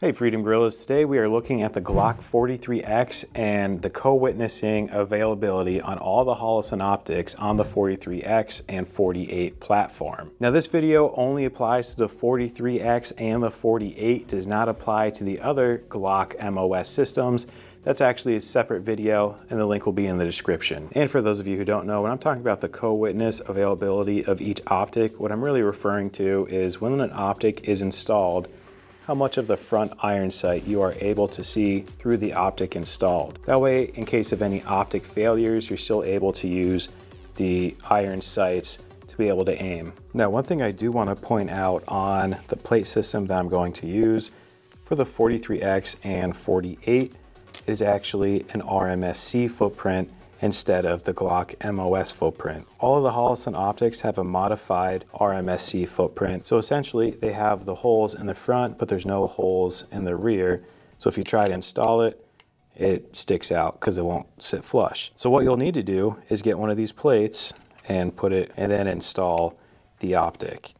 Hey Freedom Gorillas, today we are looking at the Glock 43X and the co-witnessing availability on all the Holosun optics on the 43X and 48 platform. Now this video only applies to the 43X and the 48, does not apply to the other Glock MOS systems. That's actually a separate video and the link will be in the description. And for those of you who don't know, when I'm talking about the co-witness availability of each optic, what I'm really referring to is when an optic is installed, how much of the front iron sight you are able to see through the optic installed. That way, in case of any optic failures, you're still able to use the iron sights to be able to aim. Now, one thing I do want to point out on the plate system that I'm going to use for the 43X and 48 is actually an RMSC footprint instead of the Glock MOS footprint. All of the Holosun optics have a modified RMSC footprint. So essentially they have the holes in the front, but there's no holes in the rear. So if you try to install it, it sticks out because it won't sit flush. So what you'll need to do is get one of these plates and put it, and then install the optic.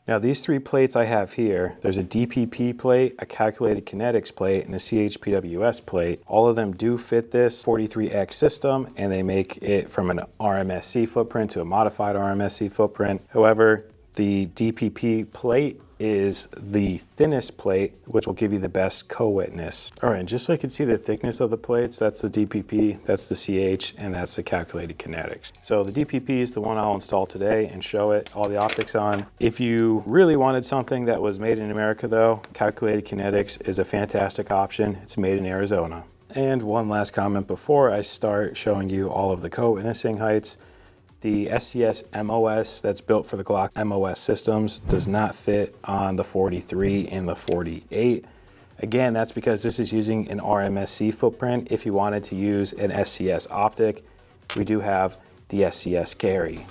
Now these three plates I have here, there's a DPP plate, a calculated kinetics plate, and a CHPWS plate. All of them do fit this 43X system, and they make it from an RMSC footprint to a modified RMSC footprint. However, the DPP plate is the thinnest plate, which will give you the best co-witness. All right, and just so you can see the thickness of the plates, that's the DPP, that's the CH, and that's the calculated kinetics. So the DPP is the one I'll install today and show it all the optics on. If you really wanted something that was made in America though, calculated kinetics is a fantastic option. It's made in Arizona. And one last comment before I start showing you all of the co-witnessing heights. The SCS MOS that's built for the Glock MOS systems does not fit on the 43 and the 48. Again, that's because this is using an RMSC footprint. If you wanted to use an SCS optic, we do have the SCS carry.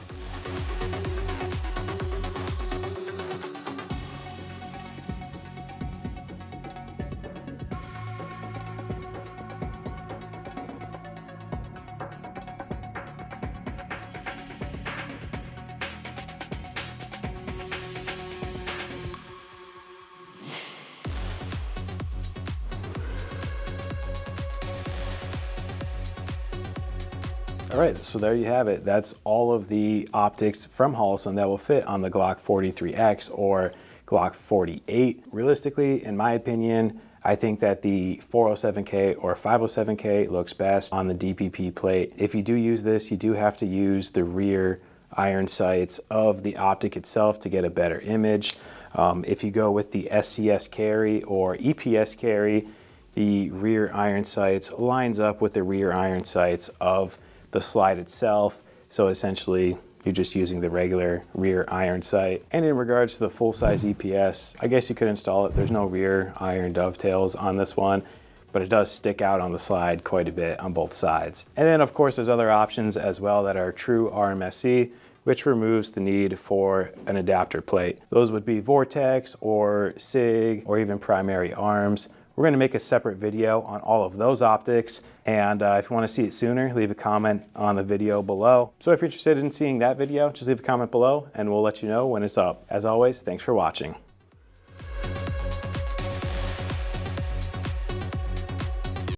All right, so there you have it. That's all of the optics from Holosun that will fit on the Glock 43X or Glock 48. Realistically, in my opinion, I think that the 407K or 507K looks best on the DPP plate. If you do use this, you do have to use the rear iron sights of the optic itself to get a better image. If you go with the SCS carry or EPS carry, the rear iron sights lines up with the rear iron sights of the slide itself. So essentially you're just using the regular rear iron sight. And in regards to the full size EPS, I guess you could install it. There's no rear iron dovetails on this one, but it does stick out on the slide quite a bit on both sides. And then of course there's other options as well that are true RMSC, which removes the need for an adapter plate. Those would be Vortex or SIG or even primary arms. We're going to make a separate video on all of those optics, and if you want to see it sooner, leave a comment on the video below. So if you're interested in seeing that video, just leave a comment below and we'll let you know when it's up. As always, thanks for watching.